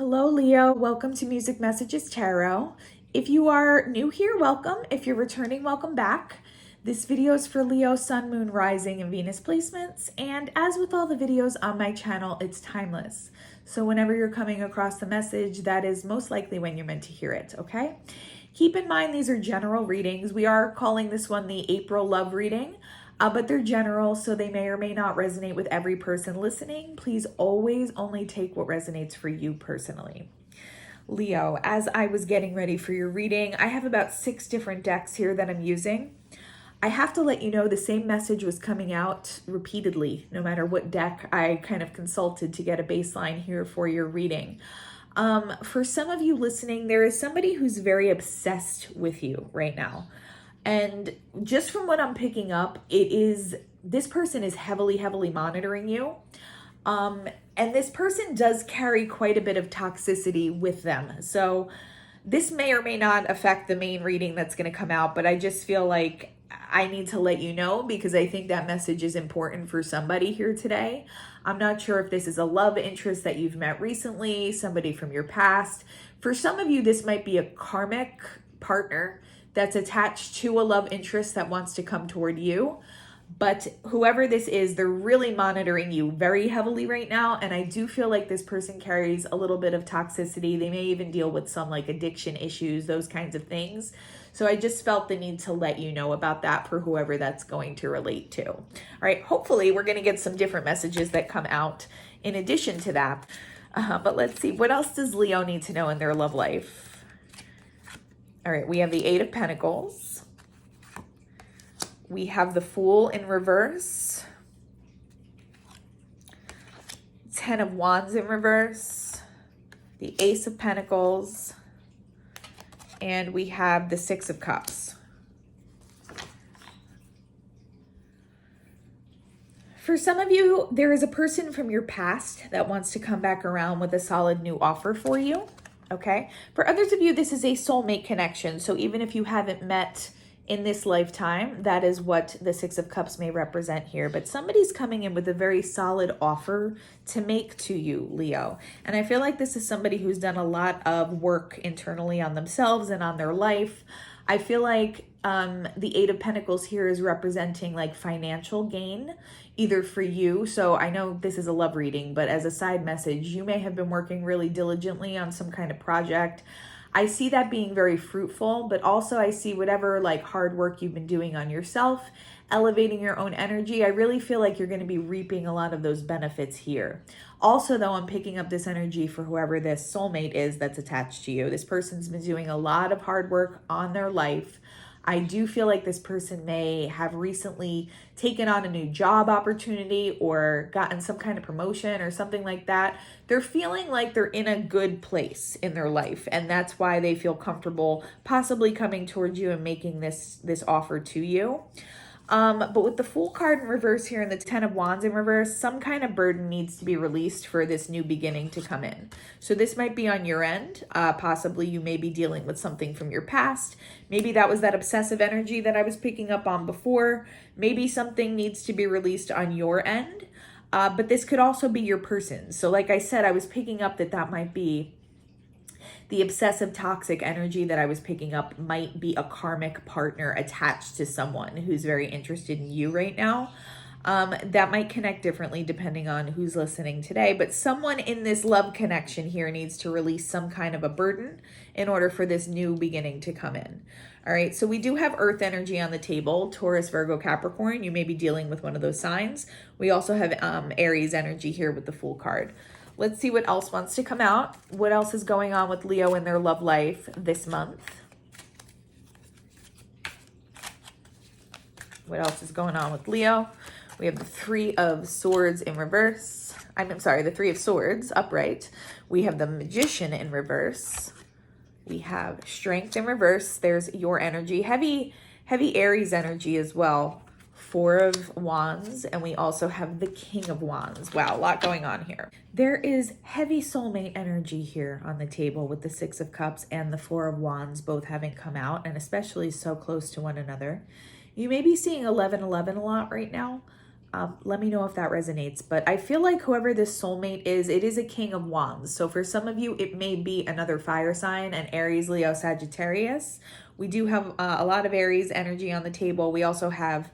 Hello, Leo. Welcome to Music Messages Tarot. If you are new here, welcome. If you're returning, welcome back. This video is for Leo, Sun, Moon, Rising, and Venus placements. And as with all the videos on my channel, it's timeless. So whenever you're coming across the message, that is most likely when you're meant to hear it, okay? Keep in mind, these are general readings. We are calling this one the April Love Reading. But they're general, so they may or may not resonate with every person listening. Please always only take what resonates for you personally. Leo, as I was getting ready for your reading, I have about 6 different decks here that I'm using. I have to let you know the same message was coming out repeatedly, no matter what deck I kind of consulted to get a baseline here for your reading. For some of you listening, there is somebody who's very obsessed with you right now. And just from what I'm picking up, this person is heavily monitoring you. And this person does carry quite a bit of toxicity with them. So this may or may not affect the main reading that's going to come out, but I just feel like I need to let you know because I think that message is important for somebody here today. I'm not sure if this is a love interest that you've met recently, somebody from your past. For some of you, this might be a karmic partner that's attached to a love interest that wants to come toward you. But whoever this is, they're really monitoring you very heavily right now. And I do feel like this person carries a little bit of toxicity. They may even deal with some like addiction issues, those kinds of things. So I just felt the need to let you know about that for whoever that's going to relate to. All right, hopefully we're going to get some different messages that come out in addition to that. But let's see, what else does Leo need to know in their love life? All right, we have the 8 of Pentacles. We have the Fool in reverse. 10 of Wands in reverse. The Ace of Pentacles. And we have the 6 of Cups. For some of you, there is a person from your past that wants to come back around with a solid new offer for you. Okay. For others of you, this is a soulmate connection. So even if you haven't met in this lifetime, that is what the 6 of Cups may represent here. But somebody's coming in with a very solid offer to make to you, Leo. And I feel like this is somebody who's done a lot of work internally on themselves and on their life. I feel like the 8 of Pentacles here is representing like financial gain, either for you. So I know this is a love reading, but as a side message, you may have been working really diligently on some kind of project. I see that being very fruitful, but also I see whatever like hard work you've been doing on yourself, elevating your own energy. I really feel like you're going to be reaping a lot of those benefits here. Also, though, I'm picking up this energy for whoever this soulmate is that's attached to you. This person's been doing a lot of hard work on their life. I do feel like this person may have recently taken on a new job opportunity or gotten some kind of promotion or something like that. They're feeling like they're in a good place in their life, and that's why they feel comfortable possibly coming towards you and making this offer to you. But with the Fool card in reverse here and the 10 of Wands in reverse, some kind of burden needs to be released for this new beginning to come in. So this might be on your end. Possibly you may be dealing with something from your past. Maybe that was that obsessive energy that I was picking up on before. Maybe something needs to be released on your end. But this could also be your person. So like I said, I was picking up that might be the obsessive toxic energy that I was picking up might be a karmic partner attached to someone who's very interested in you right now. That might connect differently depending on who's listening today, but someone in this love connection here needs to release some kind of a burden in order for this new beginning to come in. All right, so we do have earth energy on the table, Taurus, Virgo, Capricorn. You may be dealing with one of those signs. We also have Aries energy here with the Fool card. Let's see what else wants to come out. What else is going on with Leo in their love life this month? What else is going on with Leo? We have the 3 of Swords in reverse. I'm sorry, the 3 of Swords upright. We have the Magician in reverse. We have Strength in reverse. There's your energy. Heavy Aries energy as well. 4 of Wands, and we also have the King of Wands. Wow, a lot going on here. There is heavy soulmate energy here on the table with the 6 of Cups and the 4 of Wands both having come out, and especially so close to one another. You may be seeing 1111 a lot right now. Let me know if that resonates. But I feel like whoever this soulmate is, it is a King of Wands. So for some of you, it may be another fire sign, an Aries, Leo, Sagittarius. We do have a lot of Aries energy on the table. We also have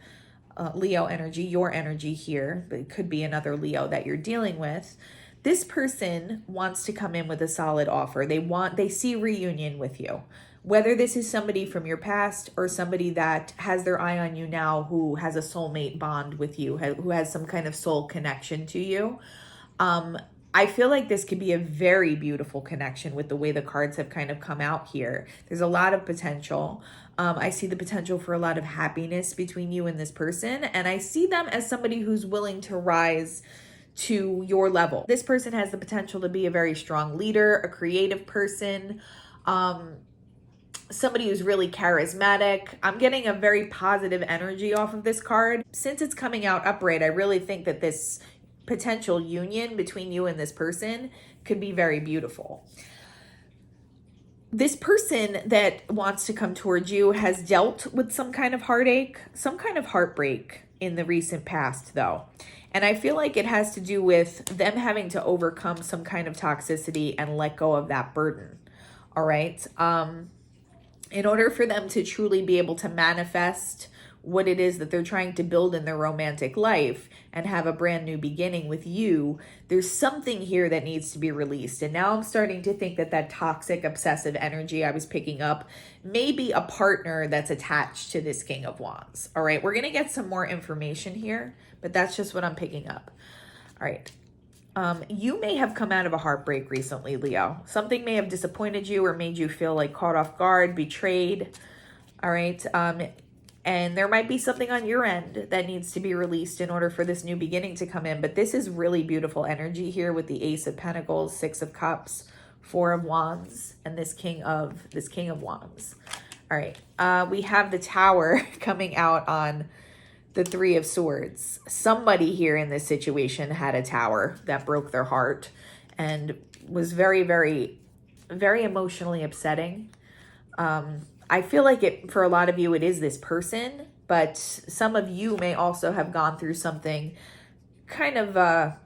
Leo energy, your energy here, but it could be another Leo that you're dealing with. This person wants to come in with a solid offer. They see reunion with you. Whether this is somebody from your past or somebody that has their eye on you now, who has a soulmate bond with you, who has some kind of soul connection to you. I feel like this could be a very beautiful connection with the way the cards have kind of come out here. There's a lot of potential. I see the potential for a lot of happiness between you and this person. And I see them as somebody who's willing to rise to your level. This person has the potential to be a very strong leader, a creative person, somebody who's really charismatic. I'm getting a very positive energy off of this card. Since it's coming out upright, I really think that this potential union between you and this person could be very beautiful. This person that wants to come towards you has dealt with some kind of heartache, some kind of heartbreak in the recent past, though. And I feel like it has to do with them having to overcome some kind of toxicity and let go of that burden. All right. In order for them to truly be able to manifest what it is that they're trying to build in their romantic life and have a brand new beginning with you, there's something here that needs to be released. And now I'm starting to think that that toxic, obsessive energy I was picking up may be a partner that's attached to this King of Wands. All right, we're going to get some more information here, but that's just what I'm picking up. All right. You may have come out of a heartbreak recently, Leo. Something may have disappointed you or made you feel like caught off guard, betrayed. All right. And there might be something on your end that needs to be released in order for this new beginning to come in. But this is really beautiful energy here with the Ace of Pentacles, Six of Cups, Four of Wands, and this King of Wands. All right. We have the Tower coming out on the Three of Swords. Somebody here in this situation had a tower that broke their heart and was very, very, very emotionally upsetting. I feel like for a lot of you, it is this person, but some of you may also have gone through something kind of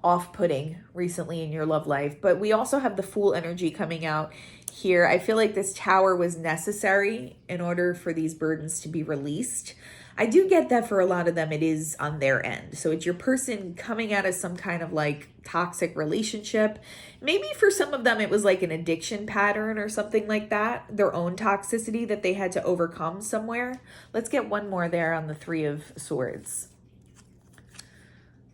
off-putting recently in your love life. But we also have the Fool energy coming out here. I feel like this tower was necessary in order for these burdens to be released. I do get that for a lot of them, it is on their end. So it's your person coming out of some kind of like toxic relationship. Maybe for some of them, it was like an addiction pattern or something like that. Their own toxicity that they had to overcome somewhere. Let's get one more there on the Three of Swords.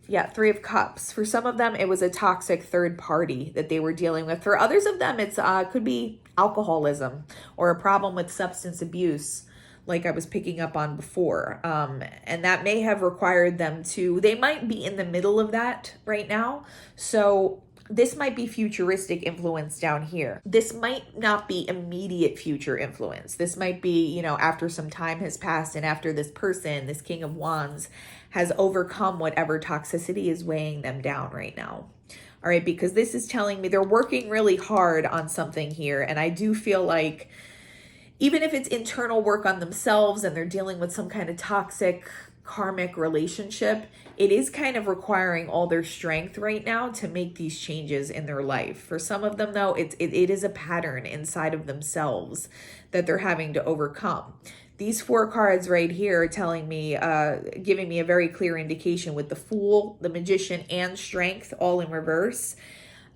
Yeah, Three of Cups. For some of them, it was a toxic third party that they were dealing with. For others of them, it's could be alcoholism or a problem with substance abuse, like I was picking up on before. And that may have required them they might be in the middle of that right now. So this might be futuristic influence down here. This might not be immediate future influence. This might be, after some time has passed and after this person, this King of Wands, has overcome whatever toxicity is weighing them down right now. All right, because this is telling me they're working really hard on something here. And I do feel like even if it's internal work on themselves and they're dealing with some kind of toxic karmic relationship, it is kind of requiring all their strength right now to make these changes in their life. For some of them, though, it is a pattern inside of themselves that they're having to overcome. These four cards right here are telling me, giving me a very clear indication with the Fool, the Magician, and Strength all in reverse.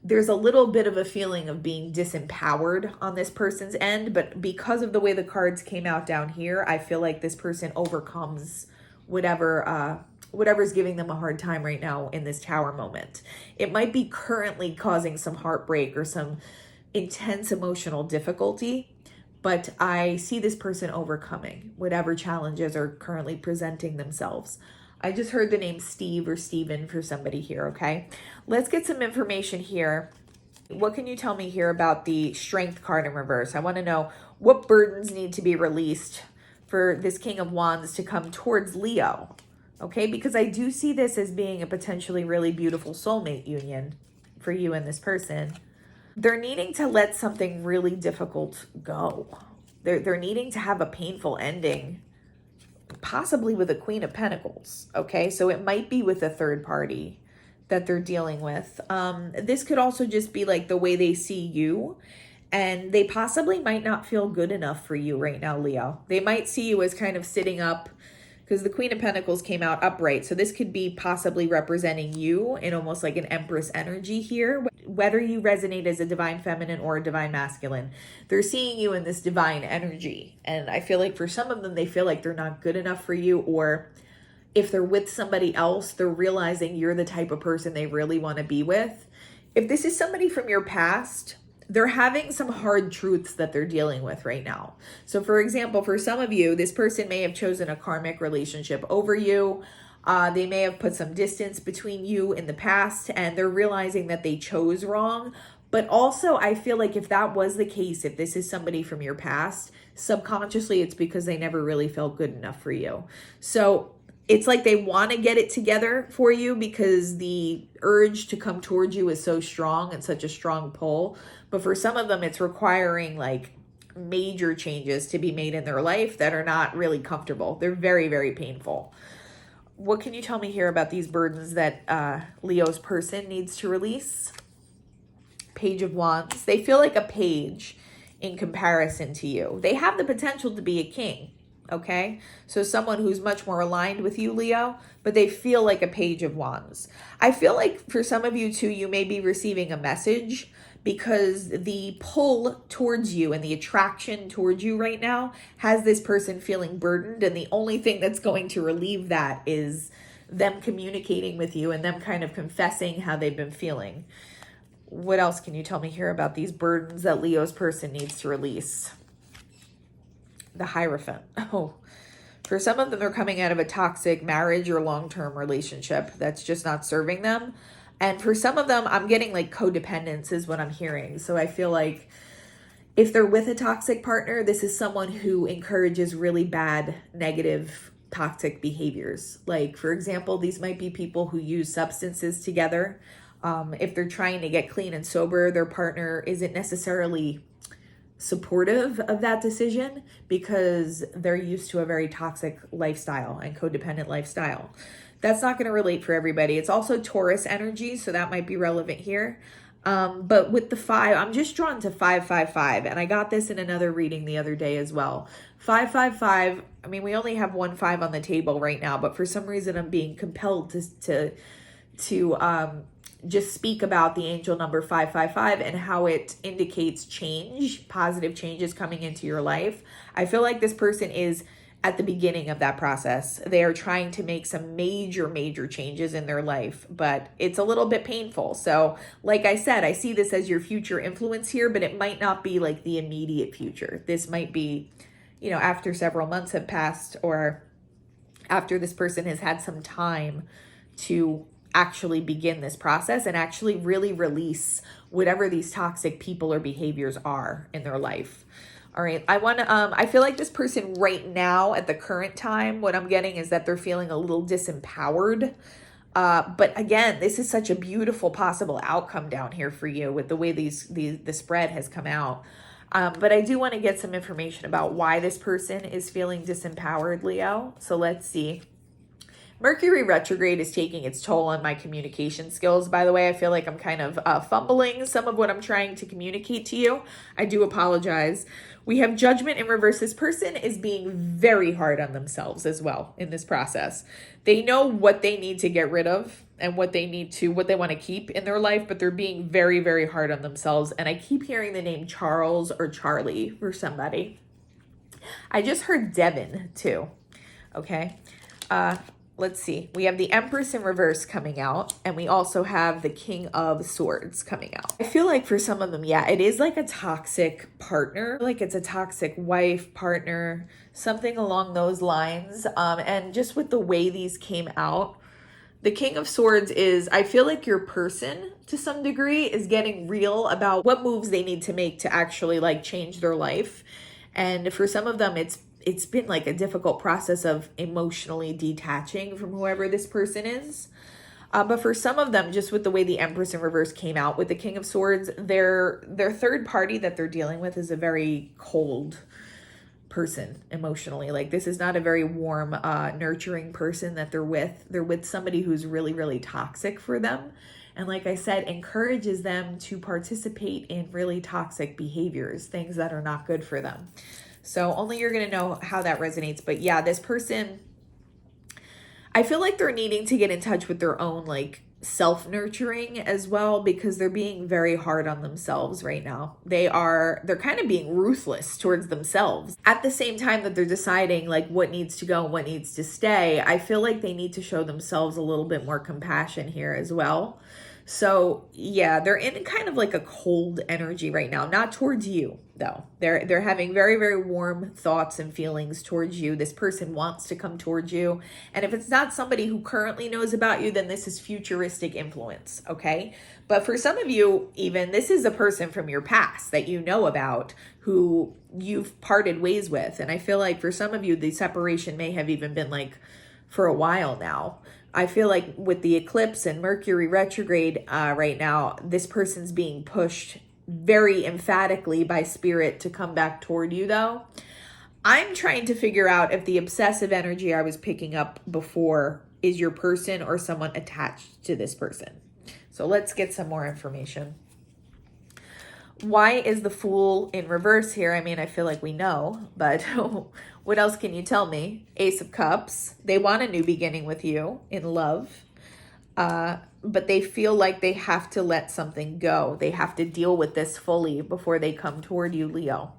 There's a little bit of a feeling of being disempowered on this person's end, but because of the way the cards came out down here, I feel like this person overcomes whatever's giving them a hard time right now in this Tower moment. It might be currently causing some heartbreak or some intense emotional difficulty, but I see this person overcoming whatever challenges are currently presenting themselves. I just heard the name Steve or Steven for somebody here, okay? Let's get some information here. What can you tell me here about the Strength card in reverse? I want to know what burdens need to be released for this King of Wands to come towards Leo, okay? Because I do see this as being a potentially really beautiful soulmate union for you and this person. They're needing to let something really difficult go. They're needing to have a painful ending, possibly with a Queen of Pentacles, okay? So it might be with a third party that they're dealing with. This could also just be like the way they see you, and they possibly might not feel good enough for you right now, Leo. They might see you as kind of sitting up, because the Queen of Pentacles came out upright. So this could be possibly representing you in almost like an Empress energy here. Whether you resonate as a divine feminine or a divine masculine, they're seeing you in this divine energy. And I feel like for some of them, they feel like they're not good enough for you, or if they're with somebody else, they're realizing you're the type of person they really want to be with. If this is somebody from your past, they're having some hard truths that they're dealing with right now. So for example, for some of you, this person may have chosen a karmic relationship over you. They may have put some distance between you in the past, and they're realizing that they chose wrong. But also, I feel like if that was the case, if this is somebody from your past, subconsciously, it's because they never really felt good enough for you. So it's like they want to get it together for you because the urge to come towards you is so strong and such a strong pull. But for some of them, it's requiring like major changes to be made in their life that are not really comfortable. They're very, very painful. What can you tell me here about these burdens that Leo's person needs to release? Page of Wands. They feel like a page in comparison to you. They have the potential to be a king. Okay, so someone who's much more aligned with you, Leo, but they feel like a page of wands. I feel like for some of you too, you may be receiving a message because the pull towards you and the attraction towards you right now has this person feeling burdened. And the only thing that's going to relieve that is them communicating with you and them kind of confessing how they've been feeling. What else can you tell me here about these burdens that Leo's person needs to release? The Hierophant. Oh, for some of them, they're coming out of a toxic marriage or long-term relationship that's just not serving them. And for some of them, I'm getting like codependence is what I'm hearing. So I feel like if they're with a toxic partner, this is someone who encourages really bad, negative, toxic behaviors. Like, for example, these might be people who use substances together. If they're trying to get clean and sober, their partner isn't necessarily supportive of that decision because they're used to a very toxic lifestyle and codependent lifestyle. That's not going to relate for everybody. It's also Taurus energy, so that might be relevant here. But with the 5, I'm just drawn to 555, and I got this in another reading the other day as well. 555, I mean, we only have 1 5 on the table right now, but for some reason I'm being compelled to just speak about the angel number 555 and how it indicates change, positive changes coming into your life. I feel like this person is at the beginning of that process. They are trying to make some major changes in their life, but it's a little bit painful. So like I said, I see this as your future influence here, but it might not be like the immediate future. This might be, you know, after several months have passed or after this person has had some time to actually begin this process and actually really release whatever these toxic people or behaviors are in their life. All right. I feel like this person right now at the current time, what I'm getting is that they're feeling a little disempowered. But again, this is such a beautiful possible outcome down here for you with the way the spread has come out. But I do want to get some information about why this person is feeling disempowered, Leo. So let's see. Mercury retrograde is taking its toll on my communication skills. By the way, I feel like I'm kind of fumbling some of what I'm trying to communicate to you. I do apologize. We have judgment in reverse. This person is being very hard on themselves as well in this process. They know what they need to get rid of and what they want to keep in their life, but they're being very hard on themselves. And I keep hearing the name Charles or Charlie for somebody. I just heard Devin too. Okay. Let's see. We have the Empress in reverse coming out, and we also have the King of Swords coming out. I feel like for some of them, yeah, it is like a toxic partner, like it's a toxic wife, partner, something along those lines. And just with the way these came out, the King of Swords is, I feel like your person to some degree is getting real about what moves they need to make to actually like change their life. And for some of them, it's been like a difficult process of emotionally detaching from whoever this person is. But for some of them, just with the way the Empress in reverse came out with the King of Swords, their third party that they're dealing with is a very cold person emotionally. Like, this is not a very warm, nurturing person that they're with. They're with somebody who's really, really toxic for them. And like I said, encourages them to participate in really toxic behaviors, things that are not good for them. So only you're going to know how that resonates. But yeah, this person, I feel like they're needing to get in touch with their own like self-nurturing as well, because they're being very hard on themselves right now. They're kind of being ruthless towards themselves. At the same time that they're deciding like what needs to go and what needs to stay, I feel like they need to show themselves a little bit more compassion here as well. So yeah, they're in kind of like a cold energy right now, not towards you though. They're having very, very warm thoughts and feelings towards you. This person wants to come towards you. And if it's not somebody who currently knows about you, then this is futuristic influence, okay? But for some of you, even, this is a person from your past that you know about who you've parted ways with. And I feel like for some of you, the separation may have even been like for a while now. I feel like with the eclipse and Mercury retrograde right now, this person's being pushed very emphatically by spirit to come back toward you though. I'm trying to figure out if the obsessive energy I was picking up before is your person or someone attached to this person. So let's get some more information. Why is the Fool in reverse here? I mean, I feel like we know, but what else can you tell me? Ace of Cups. They want a new beginning with you in love, but they feel like they have to let something go. They have to deal with this fully before they come toward you, Leo.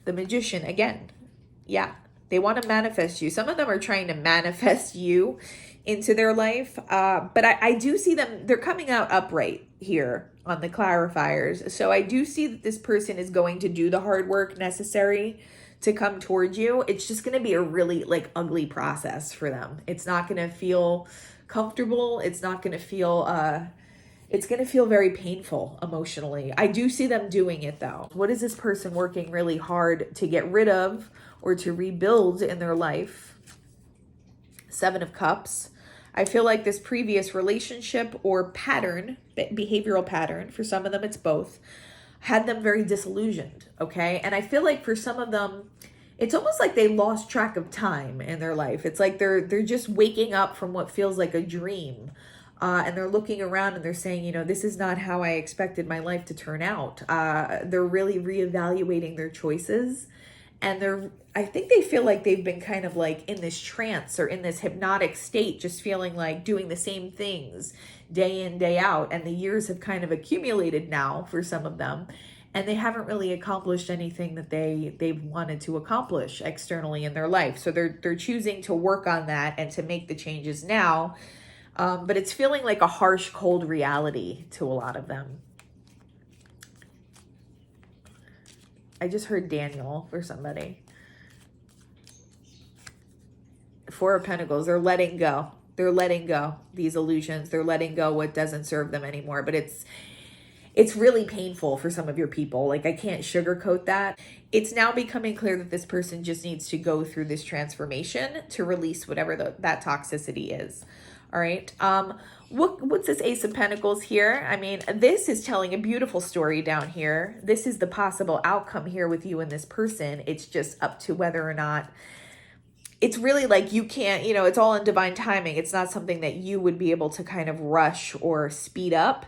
The Magician again. Yeah, they want to manifest you. Some of them are trying to manifest you into their life, but I do see them, they're coming out upright here on the clarifiers. So I do see that this person is going to do the hard work necessary to come towards you. It's just going to be a really like ugly process for them. It's not going to feel comfortable. It's not going to feel, it's going to feel very painful emotionally. I do see them doing it though. What is this person working really hard to get rid of or to rebuild in their life? Seven of Cups. I feel like this previous relationship or pattern, behavioral pattern, for some of them it's both, had them very disillusioned, okay? And I feel like for some of them, it's almost like they lost track of time in their life. It's like they're just waking up from what feels like a dream. And they're looking around and they're saying, you know, this is not how I expected my life to turn out. They're really reevaluating their choices. And I think they feel like they've been kind of like in this trance or in this hypnotic state, just feeling like doing the same things day in, day out. And the years have kind of accumulated now for some of them. And they haven't really accomplished anything that they've wanted to accomplish externally in their life. So they're choosing to work on that and to make the changes now. But it's feeling like a harsh, cold reality to a lot of them. I just heard Daniel for somebody. Four of Pentacles. They're letting go. They're letting go these illusions. They're letting go what doesn't serve them anymore. But it's really painful for some of your people. Like, I can't sugarcoat that. It's now becoming clear that this person just needs to go through this transformation to release whatever that toxicity is. All right. What's this Ace of Pentacles here? I mean, this is telling a beautiful story down here. This is the possible outcome here with you and this person. It's just up to whether or not, it's really like you can't, you know, it's all in divine timing. It's not something that you would be able to kind of rush or speed up.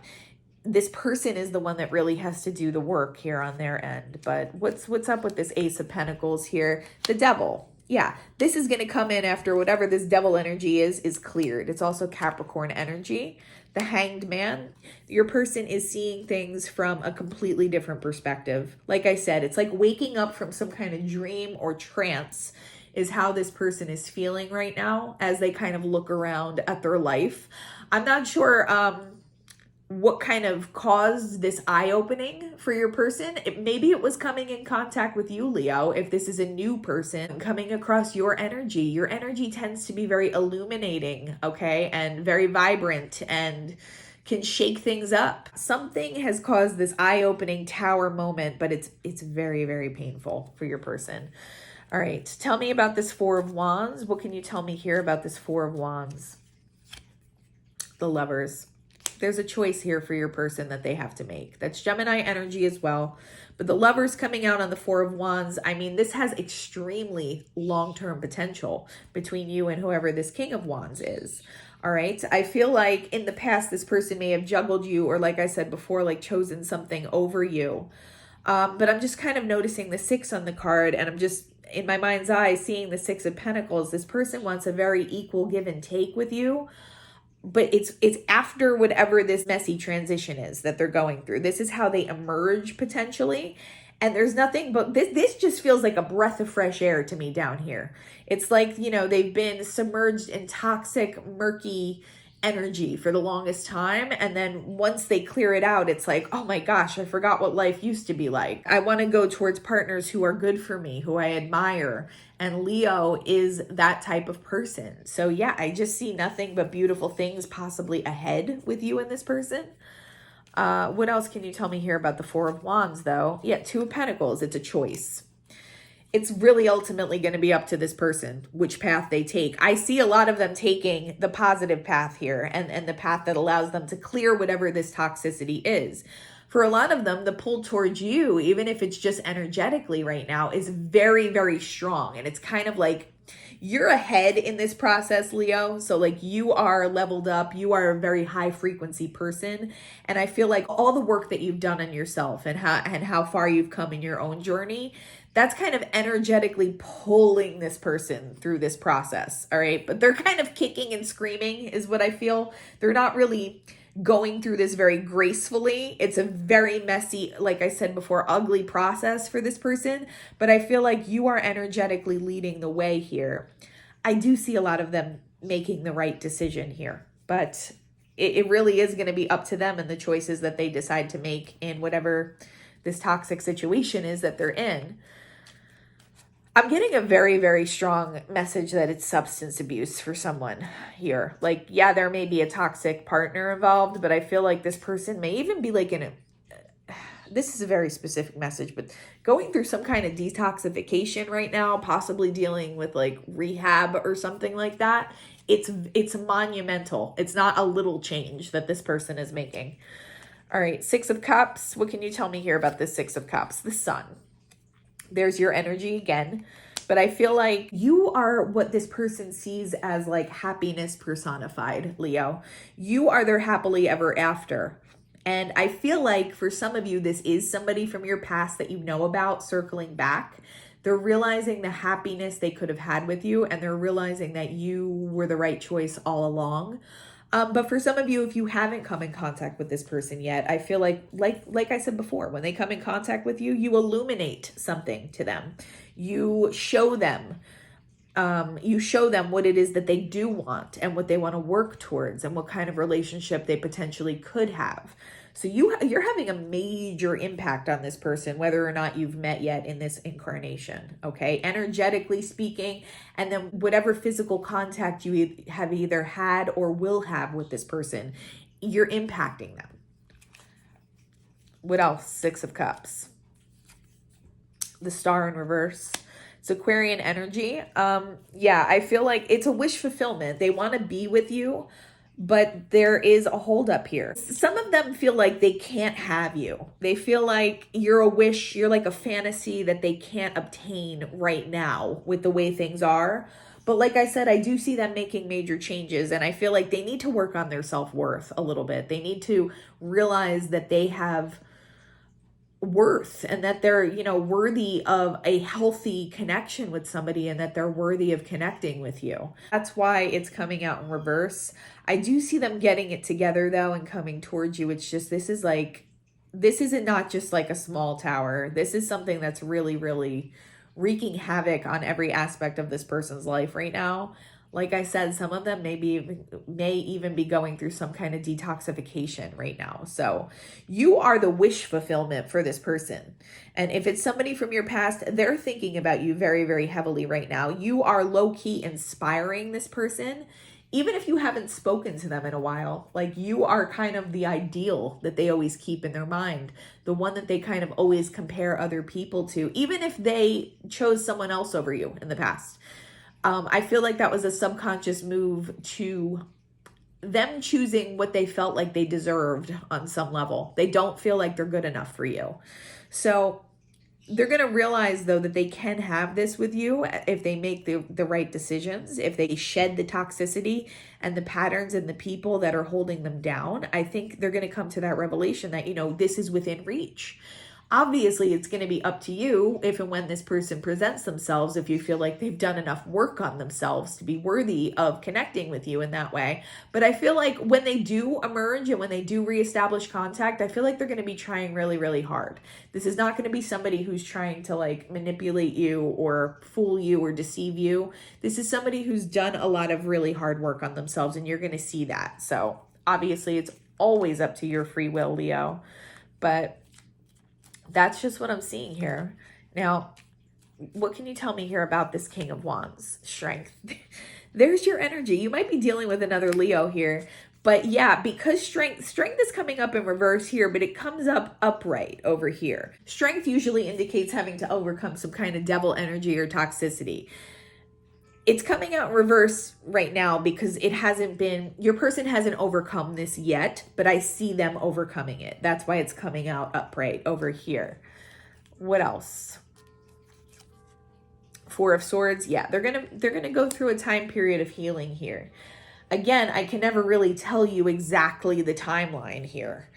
This person is the one that really has to do the work here on their end. But what's up with this Ace of Pentacles here? The Devil. Yeah, this is going to come in after whatever this devil energy is cleared. It's also Capricorn energy. The Hanged Man. Your person is seeing things from a completely different perspective. Like I said, it's like waking up from some kind of dream or trance is how this person is feeling right now as they kind of look around at their life. I'm not sure what kind of caused this eye-opening for your person. Maybe it was coming in contact with you, Leo. If this is a new person coming across your energy tends to be very illuminating, okay? And very vibrant and can shake things up. Something has caused this eye-opening tower moment, but it's very, very painful for your person. All right, tell me about this Four of Wands. What can you tell me here about this Four of Wands? The Lovers. There's a choice here for your person that they have to make. That's Gemini energy as well. But the Lovers coming out on the Four of Wands, I mean, this has extremely long-term potential between you and whoever this King of Wands is. All right. I feel like in the past, this person may have juggled you, or like I said before, like chosen something over you. But I'm just kind of noticing the 6 on the card, and I'm just in my mind's eye seeing the 6 of Pentacles. This person wants a very equal give and take with you. But it's after whatever this messy transition is that they're going through. This is how they emerge potentially. And there's nothing but this just feels like a breath of fresh air to me down here. It's like, you know, they've been submerged in toxic, murky energy for the longest time. And then once they clear it out, it's like, oh my gosh, I forgot what life used to be like. I want to go towards partners who are good for me, who I admire. And Leo is that type of person. So yeah, I just see nothing but beautiful things possibly ahead with you and this person. What else can you tell me here about the Four of Wands though? Yeah, 2 of Pentacles, it's a choice. It's really ultimately going to be up to this person, which path they take. I see a lot of them taking the positive path here and the path that allows them to clear whatever this toxicity is. For a lot of them, the pull towards you, even if it's just energetically right now, is very, very strong. And it's kind of like you're ahead in this process, Leo. So like you are leveled up. You are a very high frequency person. And I feel like all the work that you've done on yourself and how far you've come in your own journey, that's kind of energetically pulling this person through this process. All right. But they're kind of kicking and screaming is what I feel. They're not really going through this very gracefully. It's a very messy, like I said before, ugly process for this person. But I feel like you are energetically leading the way here. I do see a lot of them making the right decision here. But it really is going to be up to them and the choices that they decide to make in whatever this toxic situation is that they're in. I'm getting a very, very strong message that it's substance abuse for someone here. Like, yeah, there may be a toxic partner involved, but I feel like this person may even be like this is a very specific message, but going through some kind of detoxification right now, possibly dealing with like rehab or something like that. It's monumental. It's not a little change that this person is making. All right, 6 of Cups. What can you tell me here about this 6 of Cups? The Sun. There's your energy again. But I feel like you are what this person sees as like happiness personified, Leo. You are their happily ever after. And I feel like for some of you, this is somebody from your past that you know about circling back. They're realizing the happiness they could have had with you, and they're realizing that you were the right choice all along. But for some of you, if you haven't come in contact with this person yet, I feel like I said before, when they come in contact with you, you illuminate something to them. You show them what it is that they do want and what they want to work towards and what kind of relationship they potentially could have. So you're having a major impact on this person, whether or not you've met yet in this incarnation, okay? Energetically speaking, and then whatever physical contact you have either had or will have with this person, you're impacting them. What else? 6 of Cups. The Star in reverse. It's Aquarian energy. Yeah, I feel like it's a wish fulfillment. They want to be with you, but there is a holdup here. Some of them feel like they can't have you. They feel like you're a wish, you're like a fantasy that they can't obtain right now with the way things are. But like I said, I do see them making major changes, and I feel like they need to work on their self-worth a little bit. They need to realize that they have worth and that they're, you know, worthy of a healthy connection with somebody and that they're worthy of connecting with you. That's why it's coming out in reverse. I do see them getting it together though and coming towards you. It's just, this isn't not just like a small tower. This is something that's really, really wreaking havoc on every aspect of this person's life right now. Like I said, some of them may even be going through some kind of detoxification right now. So you are the wish fulfillment for this person. And if it's somebody from your past, they're thinking about you very, very heavily right now. You are low-key inspiring this person. Even if you haven't spoken to them in a while, like you are kind of the ideal that they always keep in their mind, the one that they kind of always compare other people to, even if they chose someone else over you in the past. I feel like that was a subconscious move to them choosing what they felt like they deserved on some level. They don't feel like they're good enough for you. So they're going to realize, though, that they can have this with you if they make the right decisions, if they shed the toxicity and the patterns and the people that are holding them down. I think they're going to come to that revelation that, this is within reach. Obviously, it's going to be up to you if and when this person presents themselves, if you feel like they've done enough work on themselves to be worthy of connecting with you in that way. But I feel like when they do emerge and when they do reestablish contact, I feel like they're going to be trying really, really hard. This is not going to be somebody who's trying to manipulate you or fool you or deceive you. This is somebody who's done a lot of really hard work on themselves, and you're going to see that. So obviously, it's always up to your free will, Leo. But that's just what I'm seeing here. Now, what can you tell me here about this King of Wands? Strength. There's your energy. You might be dealing with another Leo here. But yeah, because strength is coming up in reverse here, but it comes up upright over here. Strength usually indicates having to overcome some kind of devil energy or toxicity. It's coming out in reverse right now because your person hasn't overcome this yet, but I see them overcoming it. That's why it's coming out upright over here. What else? Four of Swords. Yeah, they're gonna go through a time period of healing here. Again, I can never really tell you exactly the timeline here,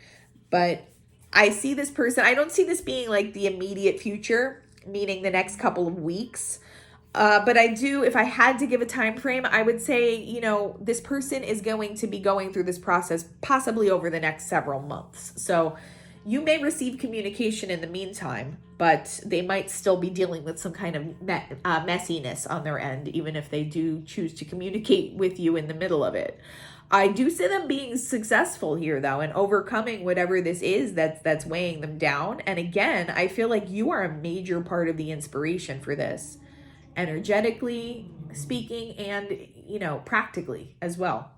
but I see this person. I don't see this being like the immediate future, meaning the next couple of weeks. But I do, if I had to give a time frame, I would say, this person is going to be going through this process possibly over the next several months. So you may receive communication in the meantime, but they might still be dealing with some kind of messiness on their end, even if they do choose to communicate with you in the middle of it. I do see them being successful here, though, and overcoming whatever this is that's weighing them down. And again, I feel like you are a major part of the inspiration for this, energetically speaking and practically as well.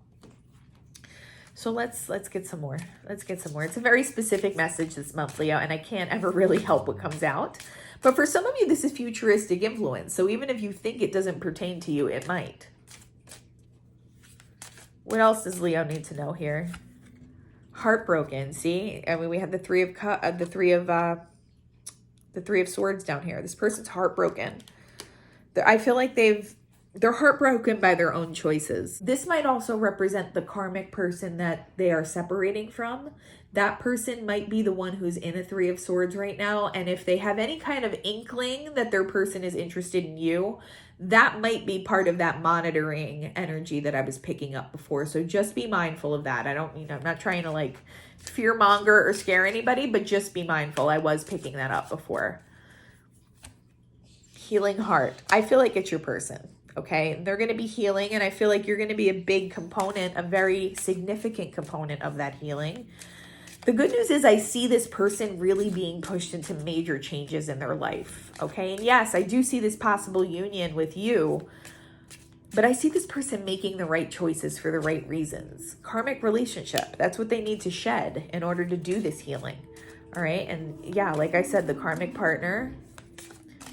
So let's get some more. It's a very specific message this month, Leo, and I can't ever really help what comes out. But for some of you, this is futuristic influence. So even if you think it doesn't pertain to you, it might. What else does Leo need to know here? Heartbroken. See, I mean, we have the three of Swords down here. This person's heartbroken. I feel like they're heartbroken by their own choices. This might also represent the karmic person that they are separating from. That person might be the one who's in a Three of Swords right now. And if they have any kind of inkling that their person is interested in you, that might be part of that monitoring energy that I was picking up before. So just be mindful of that. I'm not trying to fear monger or scare anybody, but just be mindful. I was picking that up before. Healing heart. I feel like it's your person, okay? They're going to be healing, and I feel like you're going to be a big component, a very significant component of that healing. The good news is I see this person really being pushed into major changes in their life, okay? And yes, I do see this possible union with you, but I see this person making the right choices for the right reasons. Karmic relationship, that's what they need to shed in order to do this healing, all right? And yeah, like I said, the karmic partner,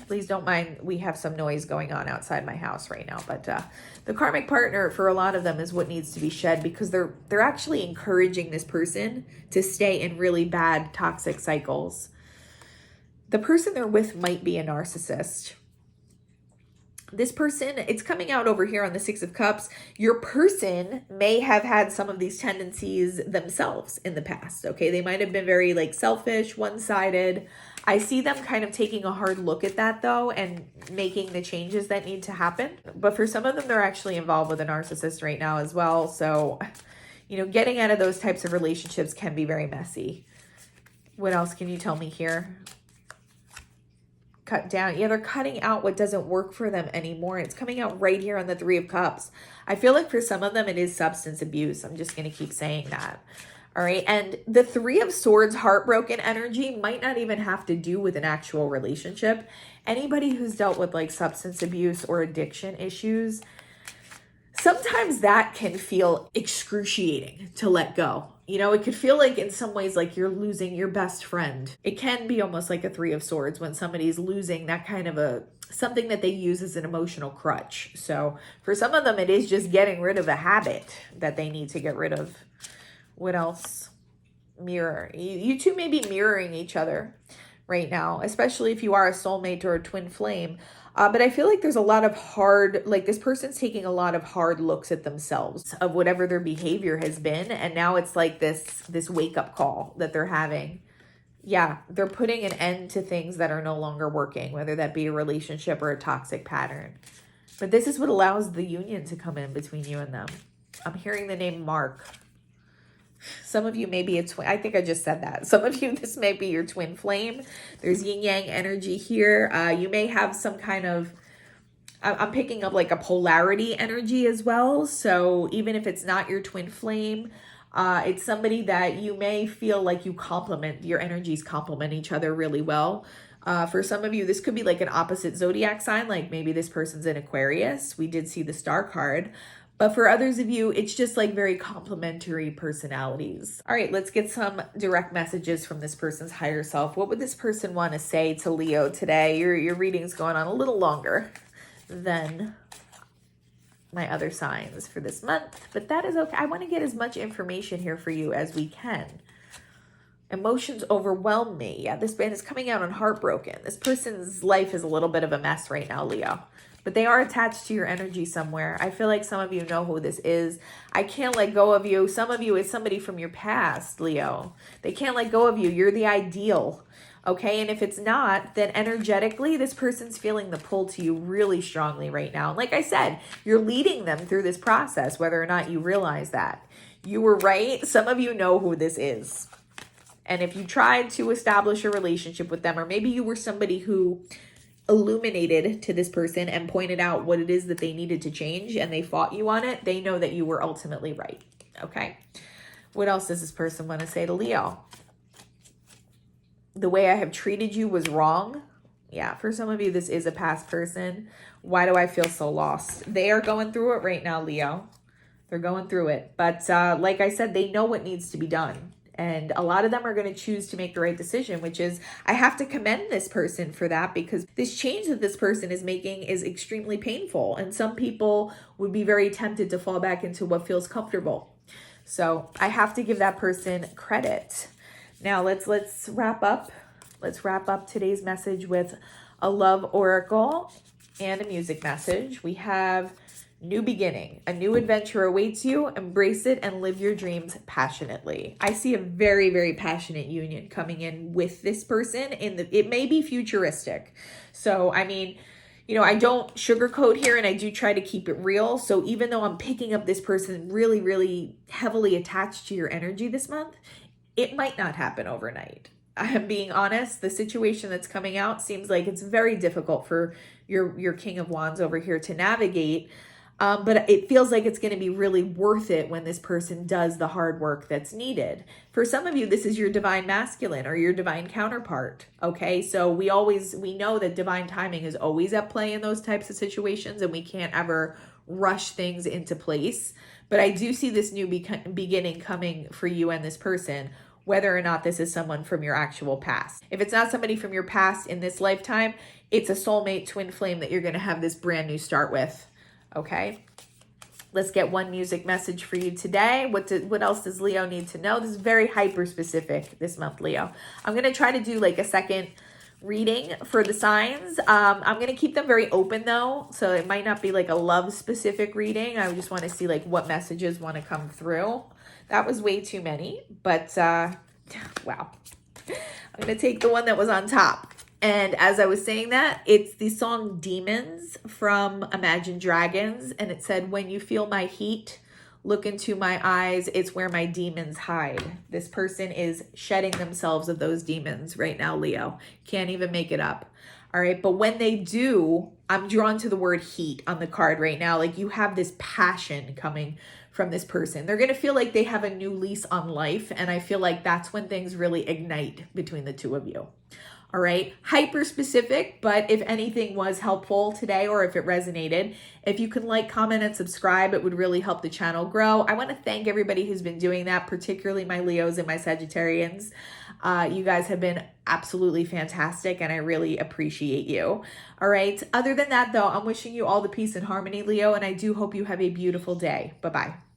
please don't mind, we have some noise going on outside my house right now, but the karmic partner for a lot of them is what needs to be shed, because they're actually encouraging this person to stay in really bad toxic cycles. The person they're with might be a narcissist. This person, it's coming out over here on the Six of Cups. Your person may have had some of these tendencies themselves in the past, okay? They might have been very selfish, one-sided. I see them kind of taking a hard look at that, though, and making the changes that need to happen. But for some of them, they're actually involved with a narcissist right now as well. So, getting out of those types of relationships can be very messy. What else can you tell me here? Cut down. Yeah, they're cutting out what doesn't work for them anymore. It's coming out right here on the Three of Cups. I feel like for some of them, it is substance abuse. I'm just going to keep saying that. All right. And the Three of Swords heartbroken energy might not even have to do with an actual relationship. Anybody who's dealt with substance abuse or addiction issues, sometimes that can feel excruciating to let go. It could feel like in some ways like you're losing your best friend. It can be almost like a Three of Swords when somebody's losing that kind of a something that they use as an emotional crutch. So for some of them, it is just getting rid of a habit that they need to get rid of. What else? Mirror. You two may be mirroring each other right now, especially if you are a soulmate or a twin flame. But I feel like there's a lot of hard, like this person's taking a lot of hard looks at themselves of whatever their behavior has been. And now it's like this wake up call that they're having. Yeah, they're putting an end to things that are no longer working, whether that be a relationship or a toxic pattern. But this is what allows the union to come in between you and them. I'm hearing the name Mark. Some of you may be a twin. I think I just said that. Some of you, this may be your twin flame. There's yin yang energy here. You may have some kind of, I'm picking up like a polarity energy as well. So even if it's not your twin flame, it's somebody that you may feel like you complement, your energies complement each other really well. For some of you, this could be like an opposite zodiac sign, like maybe this person's an Aquarius. We did see the star card. But for others of you, it's just like very complementary personalities. All right, let's get some direct messages from this person's higher self. What would this person want to say to Leo today? Your reading's going on a little longer than my other signs for this month, but that is okay. I want to get as much information here for you as we can. Emotions overwhelm me. Yeah, this band is coming out on heartbroken. This person's life is a little bit of a mess right now, Leo. But they are attached to your energy somewhere. I feel like some of you know who this is. I can't let go of you. Some of you is somebody from your past, Leo. They can't let go of you. You're the ideal. Okay, and if it's not, then energetically, this person's feeling the pull to you really strongly right now. And like I said, you're leading them through this process, whether or not you realize that. You were right. Some of you know who this is. And if you tried to establish a relationship with them, or maybe you were somebody who illuminated to this person and pointed out what it is that they needed to change and they fought you on it, they know that you were ultimately right. Okay. What else does this person want to say to Leo? The way I have treated you was wrong. Yeah, for some of you, this is a past person. Why do I feel so lost? They are going through it right now, Leo. They're going through it. But like I said, they know what needs to be done. And a lot of them are going to choose to make the right decision, which is, I have to commend this person for that, because this change that this person is making is extremely painful. And some people would be very tempted to fall back into what feels comfortable. So I have to give that person credit. Now let's wrap up. Let's wrap up today's message with a love oracle and a music message. We have new beginning. A new adventure awaits you. Embrace it and live your dreams passionately. I see a very, very passionate union coming in with this person. It may be futuristic. So, I mean, you know, I don't sugarcoat here, and I do try to keep it real. So even though I'm picking up this person really, really heavily attached to your energy this month, it might not happen overnight. I am being honest. The situation that's coming out seems like it's very difficult for your King of Wands over here to navigate. But it feels like it's going to be really worth it when this person does the hard work that's needed. For some of you, this is your divine masculine or your divine counterpart. Okay, so we know that divine timing is always at play in those types of situations, and we can't ever rush things into place. But I do see this new beginning coming for you and this person, whether or not this is someone from your actual past. If it's not somebody from your past in this lifetime, it's a soulmate twin flame that you're going to have this brand new start with. Okay, let's get one music message for you today. What else does Leo need to know? This is very hyper specific this month, Leo. I'm going to try to do like a second reading for the signs. I'm going to keep them very open though. So it might not be like a love specific reading. I just want to see like what messages want to come through. That was way too many, but wow. I'm going to take the one that was on top. And as I was saying that, it's the song Demons from Imagine Dragons. And it said, when you feel my heat, look into my eyes. It's where my demons hide. This person is shedding themselves of those demons right now, Leo. Can't even make it up. All right. But when they do, I'm drawn to the word heat on the card right now. Like you have this passion coming from this person. They're going to feel like they have a new lease on life. And I feel like that's when things really ignite between the two of you. All right, hyper specific, but if anything was helpful today or if it resonated, if you can like, comment, and subscribe, it would really help the channel grow. I want to thank everybody who's been doing that, particularly my Leos and my Sagittarians. You guys have been absolutely fantastic, and I really appreciate you. All right. Other than that, though, I'm wishing you all the peace and harmony, Leo, and I do hope you have a beautiful day. Bye-bye.